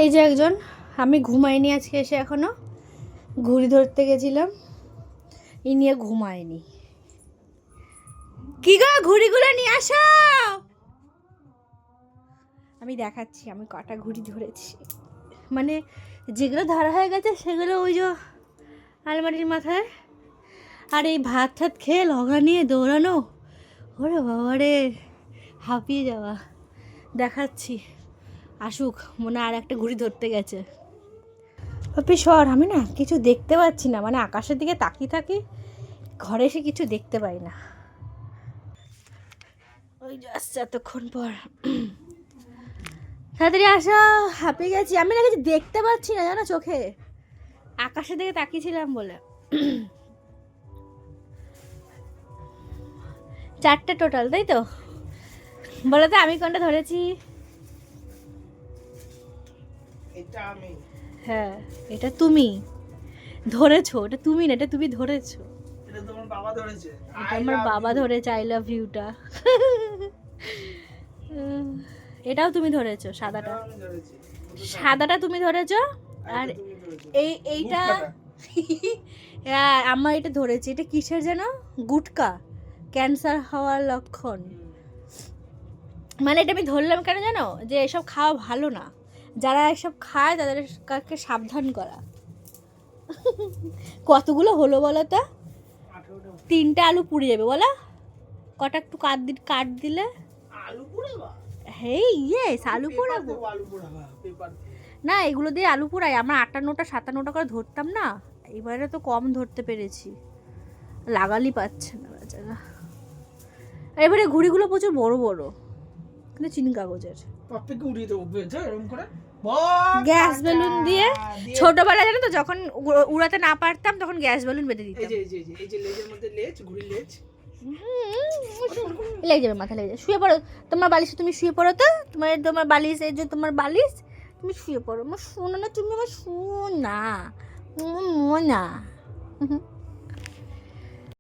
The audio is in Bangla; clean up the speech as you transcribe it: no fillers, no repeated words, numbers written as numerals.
এই যে একজন, আমি ঘুমাইনি আজকে এসে এখনো, ঘুড়ি ধরতে গেছিলাম, ই নিয়ে ঘুমায়নি। কি গো, ঘুড়িগুলো নিয়ে আসো। আমি দেখাচ্ছি আমি কটা ঘুড়ি ধরেছি, মানে যেগুলো ধরা হয়ে গেছে সেগুলো ওই যে আলমারির মাথায়। আর এই ভাত ঠাত খেয়ে লগা নিয়ে দৌড়ানো, ওরে বাবা রে, হাঁপিয়ে যাওয়া। দেখাচ্ছি, আসুক, মনে আর একটা ঘুড়ি ধরতে গেছে। সর, আমি না কিছু দেখতে পাচ্ছি না, মানে আকাশের দিকে তাকিয়ে থাকি, ঘরে এসে কিছু দেখতে পাই না। ওই যে আসছে এতক্ষণ পর, তাড়াতাড়ি আসো, হাঁপিয়ে গেছি। আমি না কিছু দেখতে পাচ্ছি না জানো, চোখে আকাশের দিকে তাকিয়েছিলাম বলে। 4টে টোটাল, তাই তো? বলো তো আমি কোনটা ধরেছি? এটা আমি। হ্যাঁ, এটা তুমি ধরেছো, এটা তুমি না, এটা তুমি ধরেছো। এটা তোমার বাবা ধরেছে। এটা আমার বাবা ধরেছে, আই লাভ ইউটা। এটাও তুমি ধরেছো, সাদাটা। আমি ধরেছি। সাদাটা তুমি ধরেছো, আর তুমি ধরেছো। এইটা হ্যাঁ, আমার এটা ধরেছি। এটা কিসের যেন, গুটকা, ক্যান্সার হওয়ার লক্ষণ। মানে এটা আমি ধরলাম কেন জানো, যে এসব খাওয়া ভালো না, যারা এসব খায় তাদের কাছে সাবধান করা। কতগুলো হলো বলো তো? 3টে আলু পুড়ে যাবে বলো, কটা একটু কাট দিলে। আলু পোড়াবা? হেই ইয়েস, আলু পোড়াবো। আলু পোড়াবা পেপার। না, এগুলো দিয়ে আলু পোড়াই। আমরা 58টা 57টা করে ধরতাম না, এবারে তো কম ধরতে পেরেছি, লাগালি পাচ্ছে না বেচারা। আর এবারে ঘুড়িগুলো প্রচুর বড় বড়, কিন্তু চিনি কাগজের। পাপ্পিকে উড়িয়ে দেবো বেঁচে এরকম করে গ্যাস বেলুন দিয়ে ছোটবেলায় জানো তো, যখন উড়াতে না পারতাম তখন গ্যাস বেলুন বেঁধে এই দিতাম। যে এই যে এই যে লেজের মধ্যে লেজ, ঘুড়ি লেজ। লেগে যাবে, মাথা লেগে যাবে। শুয়ে পড়ো, তোমার বালিশে তুমি শুয়ে পড়ো তো। তোমার বালিশ, এই যে তোমার বালিশ, তুমি শুয়ে পড়ো। আমার শোনো না, তুমি আমার শোনা, না।